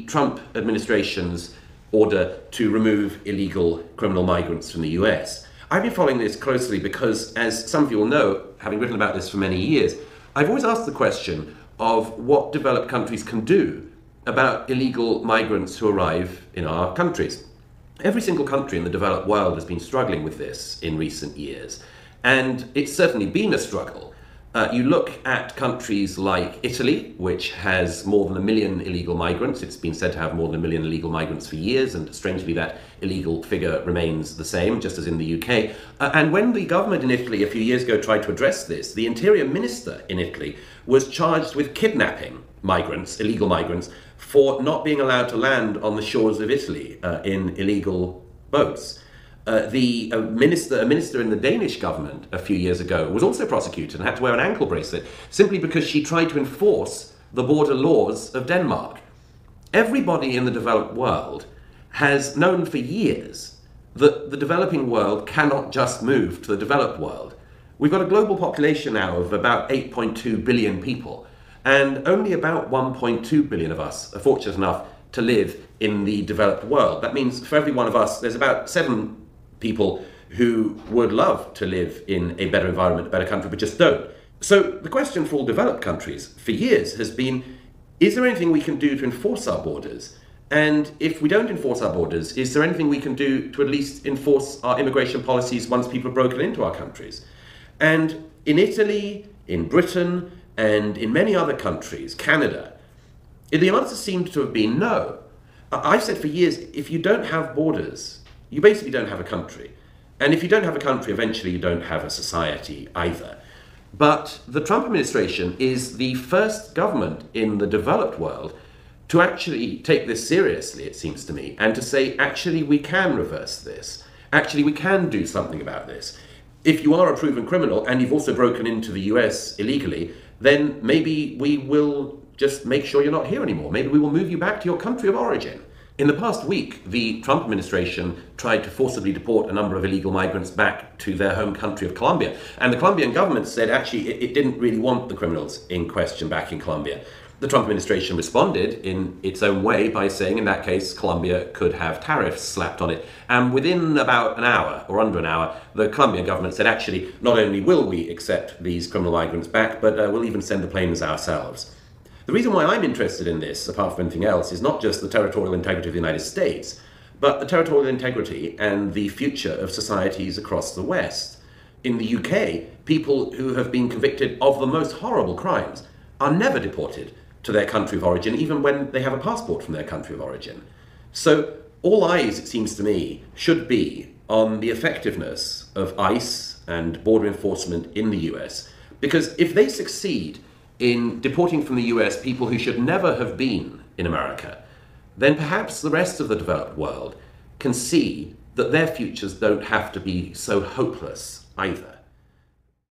Trump administration's order to remove illegal criminal migrants from the US. I've been following this closely because, as some of you will know, having written about this for many years, I've always asked the question of what developed countries can do about illegal migrants who arrive in our countries. Every single country in the developed world has been struggling with this in recent years, and it's certainly been a struggle. You look at countries like Italy, which has more than 1 million illegal migrants. It's been said to have more than 1 million illegal migrants for years, and strangely that illegal figure remains the same, just as in the UK. And when the government in Italy a few years ago tried to address this, the interior minister in Italy was charged with kidnapping migrants, illegal migrants, for not being allowed to land on the shores of Italy in illegal boats. A minister in the Danish government a few years ago was also prosecuted and had to wear an ankle bracelet simply because she tried to enforce the border laws of Denmark. Everybody in the developed world has known for years that the developing world cannot just move to the developed world. We've got a global population now of about 8.2 billion people, and only about 1.2 billion of us are fortunate enough to live in the developed world. That means for every one of us, there's about 7 people who would love to live in a better environment, a better country, but just don't. So the question for all developed countries for years has been, is there anything we can do to enforce our borders? And if we don't enforce our borders, is there anything we can do to at least enforce our immigration policies once people have broken into our countries? And in Italy, in Britain, and in many other countries, Canada, the answer seemed to have been no. I've said for years, if you don't have borders, you basically don't have a country. And if you don't have a country, eventually you don't have a society either. But the Trump administration is the first government in the developed world to actually take this seriously, it seems to me, and to say, actually, we can reverse this. Actually, we can do something about this. If you are a proven criminal and you've also broken into the US illegally, then maybe we will just make sure you're not here anymore. Maybe we will move you back to your country of origin. In the past week, the Trump administration tried to forcibly deport a number of illegal migrants back to their home country of Colombia. And the Colombian government said actually it didn't really want the criminals in question back in Colombia. The Trump administration responded in its own way by saying in that case Colombia could have tariffs slapped on it. And within about an hour, or under an hour, the Colombian government said actually not only will we accept these criminal migrants back, but we'll even send the planes ourselves. The reason why I'm interested in this, apart from anything else, is not just the territorial integrity of the United States, but the territorial integrity and the future of societies across the West. In the UK, people who have been convicted of the most horrible crimes are never deported to their country of origin, even when they have a passport from their country of origin. So all eyes, it seems to me, should be on the effectiveness of ICE and border enforcement in the US, because if they succeed in deporting from the US people who should never have been in America, then perhaps the rest of the developed world can see that their futures don't have to be so hopeless either.